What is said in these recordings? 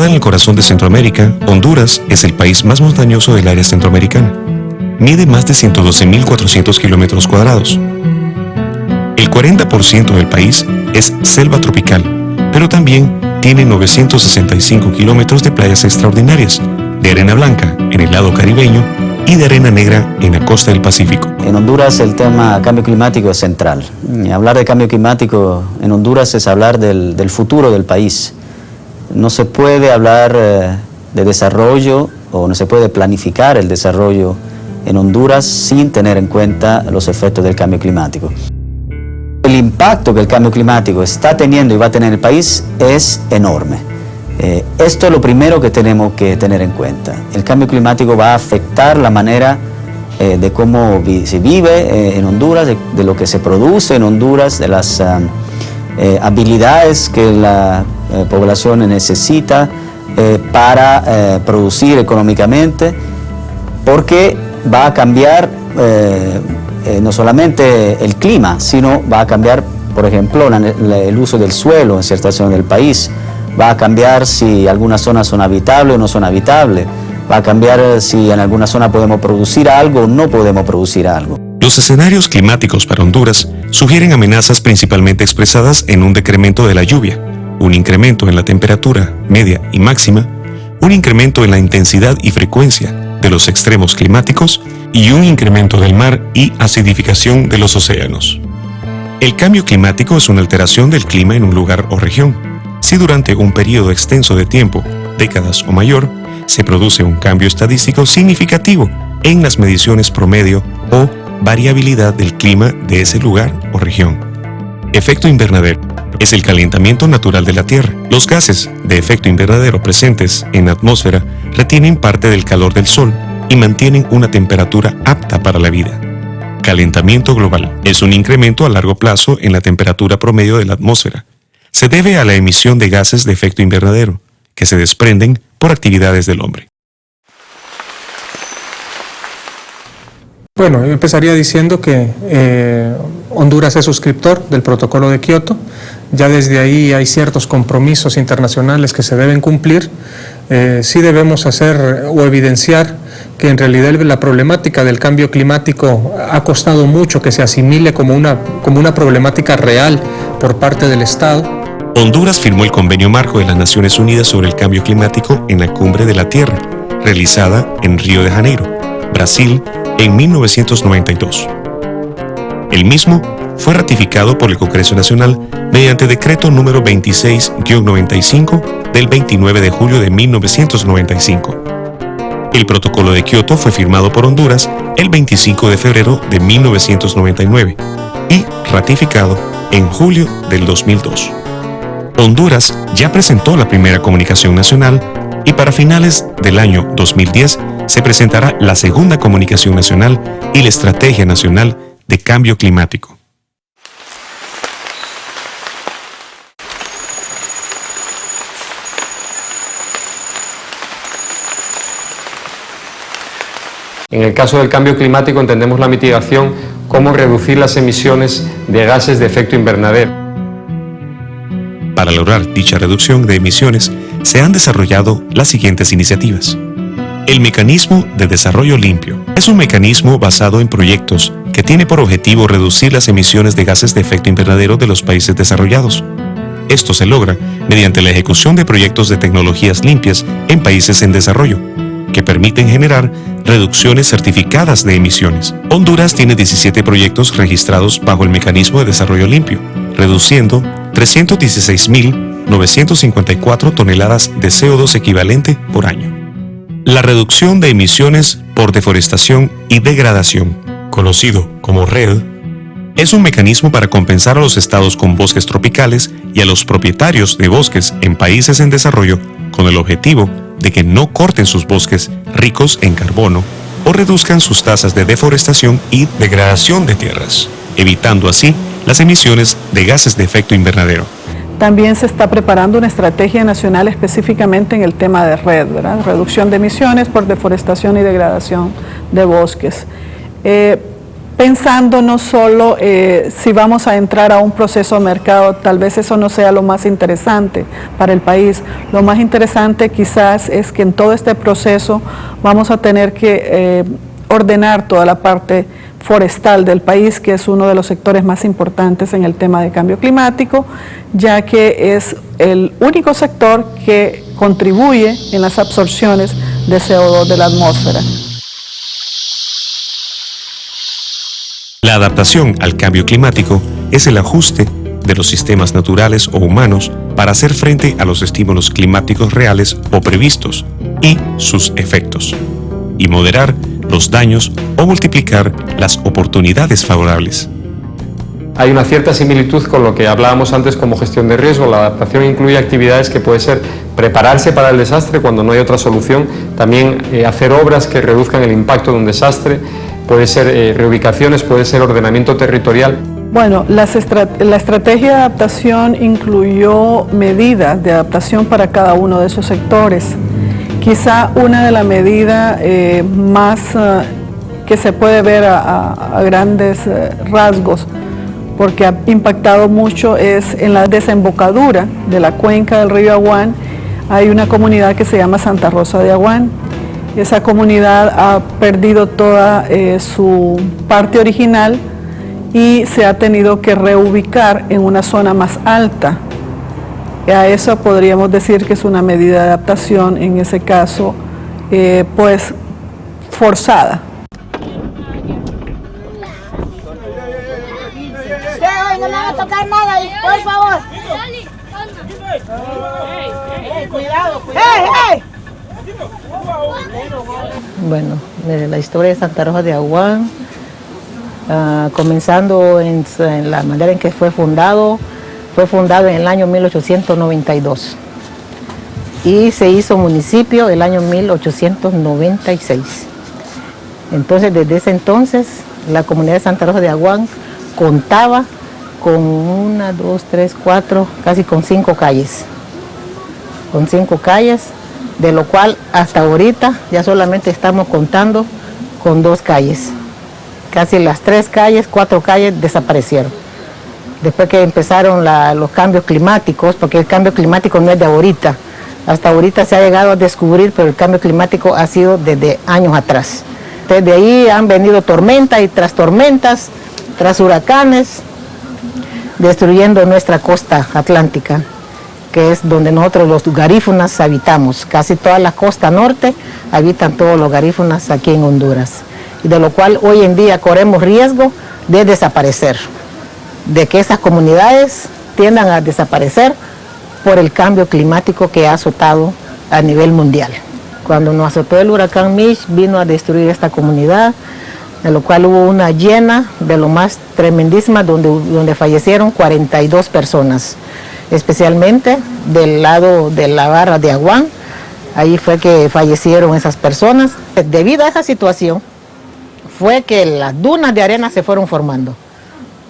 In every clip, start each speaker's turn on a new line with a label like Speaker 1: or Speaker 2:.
Speaker 1: Ubicada en el corazón de Centroamérica, Honduras es el país más montañoso del área centroamericana. Mide más de 112.400 kilómetros cuadrados. El 40% del país es selva tropical, pero también tiene 965 kilómetros de playas extraordinarias, de arena blanca en el lado caribeño y de arena negra en la costa del Pacífico.
Speaker 2: En Honduras el tema cambio climático es central. Hablar de cambio climático en Honduras es hablar del futuro del país. No se puede hablar de desarrollo o no se puede planificar el desarrollo en Honduras sin tener en cuenta los efectos del cambio climático. El impacto que el cambio climático está teniendo y va a tener en el país es enorme. Esto es lo primero que tenemos que tener en cuenta. El cambio climático va a afectar la manera de cómo se vive en Honduras, de lo que se produce en Honduras, de las habilidades que la población necesita para producir económicamente, porque va a cambiar no solamente el clima, sino va a cambiar, por ejemplo, el uso del suelo en ciertas zonas del país. Va a cambiar si algunas zonas son habitables o no son habitables. Va a cambiar si en alguna zona podemos producir algo o no podemos producir algo.
Speaker 1: Los escenarios climáticos para Honduras sugieren amenazas principalmente expresadas en un decremento de la lluvia, un incremento en la temperatura media y máxima, un incremento en la intensidad y frecuencia de los extremos climáticos y un incremento del mar y acidificación de los océanos. El cambio climático es una alteración del clima en un lugar o región. Si durante un periodo extenso de tiempo, décadas o mayor, se produce un cambio estadístico significativo en las mediciones promedio o variabilidad del clima de ese lugar o región. Efecto invernadero es el calentamiento natural de la Tierra. Los gases de efecto invernadero presentes en la atmósfera retienen parte del calor del Sol y mantienen una temperatura apta para la vida. Calentamiento global es un incremento a largo plazo en la temperatura promedio de la atmósfera. Se debe a la emisión de gases de efecto invernadero, que se desprenden por actividades del hombre.
Speaker 3: Bueno, yo empezaría diciendo que Honduras es suscriptor del Protocolo de Kioto. Ya desde ahí hay ciertos compromisos internacionales que se deben cumplir. Sí debemos hacer o evidenciar que en realidad la problemática del cambio climático ha costado mucho que se asimile como una problemática real por parte del Estado.
Speaker 1: Honduras firmó el Convenio Marco de las Naciones Unidas sobre el Cambio Climático en la Cumbre de la Tierra, realizada en Río de Janeiro, Brasil, en 1992. El mismo fue ratificado por el Congreso Nacional mediante decreto número 26-95 del 29 de julio de 1995. El Protocolo de Kioto fue firmado por Honduras el 25 de febrero de 1999 y ratificado en julio del 2002. Honduras ya presentó la primera comunicación nacional y para finales del año 2010 se presentará la segunda comunicación nacional y la Estrategia Nacional de Cambio Climático.
Speaker 4: En el caso del cambio climático entendemos la mitigación como reducir las emisiones de gases de efecto invernadero.
Speaker 1: Para lograr dicha reducción de emisiones, se han desarrollado las siguientes iniciativas. El Mecanismo de Desarrollo Limpio es un mecanismo basado en proyectos que tiene por objetivo reducir las emisiones de gases de efecto invernadero de los países desarrollados. Esto se logra mediante la ejecución de proyectos de tecnologías limpias en países en desarrollo, que permiten generar reducciones certificadas de emisiones. Honduras tiene 17 proyectos registrados bajo el Mecanismo de Desarrollo Limpio, reduciendo 316.954 toneladas de CO2 equivalente por año. La reducción de emisiones por deforestación y degradación, conocido como REDD, es un mecanismo para compensar a los estados con bosques tropicales y a los propietarios de bosques en países en desarrollo con el objetivo de que no corten sus bosques ricos en carbono o reduzcan sus tasas de deforestación y degradación de tierras, evitando así las emisiones de gases de efecto invernadero.
Speaker 5: También se está preparando una estrategia nacional específicamente en el tema de REDD, ¿verdad? Reducción de emisiones por deforestación y degradación de bosques. pensando no solo si vamos a entrar a un proceso de mercado, tal vez eso no sea lo más interesante para el país. Lo más interesante quizás es que en todo este proceso vamos a tener que ordenar toda la parte forestal del país, que es uno de los sectores más importantes en el tema de cambio climático, ya que es el único sector que contribuye en las absorciones de CO2 de la atmósfera.
Speaker 1: La adaptación al cambio climático es el ajuste de los sistemas naturales o humanos para hacer frente a los estímulos climáticos reales o previstos y sus efectos, y moderar los daños o multiplicar las oportunidades favorables.
Speaker 4: Hay una cierta similitud con lo que hablábamos antes como gestión de riesgo. La adaptación incluye actividades que puede ser prepararse para el desastre cuando no hay otra solución, también hacer obras que reduzcan el impacto de un desastre, puede ser reubicaciones, puede ser ordenamiento territorial.
Speaker 5: Bueno, la estrategia de adaptación incluyó medidas de adaptación para cada uno de esos sectores. Quizá una de las medidas más que se puede ver a grandes rasgos, porque ha impactado mucho, es en la desembocadura de la cuenca del río Aguán. Hay una comunidad que se llama Santa Rosa de Aguán. Esa comunidad ha perdido toda su parte original y se ha tenido que reubicar en una zona más alta. A eso podríamos decir que es una medida de adaptación, en ese caso, pues forzada.
Speaker 6: No me van a tocar nada ahí, por favor. Cuidado, cuidado.
Speaker 7: Bueno, la historia de Santa Rosa de Aguán, comenzando en la manera en que fue fundado en el año 1892 y se hizo municipio el año 1896. Entonces, desde ese entonces, la comunidad de Santa Rosa de Aguán contaba con 1, 2, 3, 4, casi con 5 calles. Con 5 calles, de lo cual hasta ahorita ya solamente estamos contando con 2 calles. Casi las 3 calles, 4 calles desaparecieron. Después que empezaron los cambios climáticos, porque el cambio climático no es de ahorita. Hasta ahorita se ha llegado a descubrir, pero el cambio climático ha sido desde años atrás. Desde ahí han venido tormentas y tras tormentas, tras huracanes, destruyendo nuestra costa atlántica, que es donde nosotros los garífunas habitamos. Casi toda la costa norte habitan todos los garífunas aquí en Honduras, y de lo cual hoy en día corremos riesgo de desaparecer, de que esas comunidades tiendan a desaparecer por el cambio climático que ha azotado a nivel mundial. Cuando nos azotó el huracán Mitch, vino a destruir esta comunidad, de lo cual hubo una llena de lo más tremendísima, donde fallecieron 42 personas, especialmente del lado de la barra de Aguán. Ahí fue que fallecieron esas personas. Debido a esa situación, fue que las dunas de arena se fueron formando.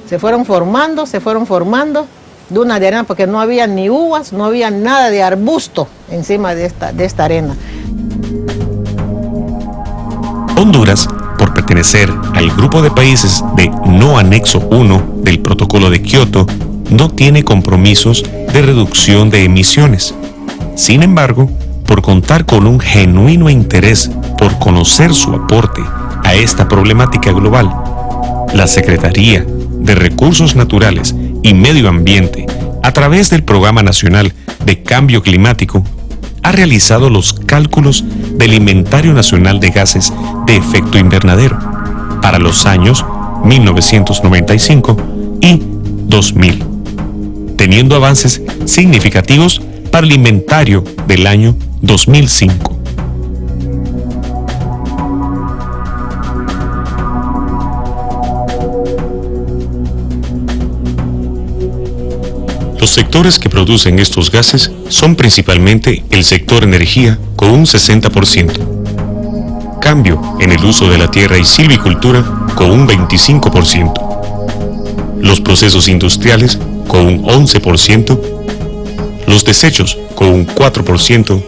Speaker 7: Se fueron formando dunas de arena, porque no había ni uvas, no había nada de arbusto encima de esta arena.
Speaker 1: Honduras, por pertenecer al grupo de países de no anexo 1 del Protocolo de Kioto, no tiene compromisos de reducción de emisiones. Sin embargo, por contar con un genuino interés por conocer su aporte a esta problemática global, la Secretaría de Recursos Naturales y Medio Ambiente, a través del Programa Nacional de Cambio Climático, ha realizado los cálculos del Inventario Nacional de Gases de Efecto Invernadero para los años 1995 y 2000, teniendo avances significativos para el inventario del año 2005. Los sectores que producen estos gases son principalmente el sector energía con un 60%, cambio en el uso de la tierra y silvicultura con un 25%, los procesos industriales con un 11%, los desechos con un 4%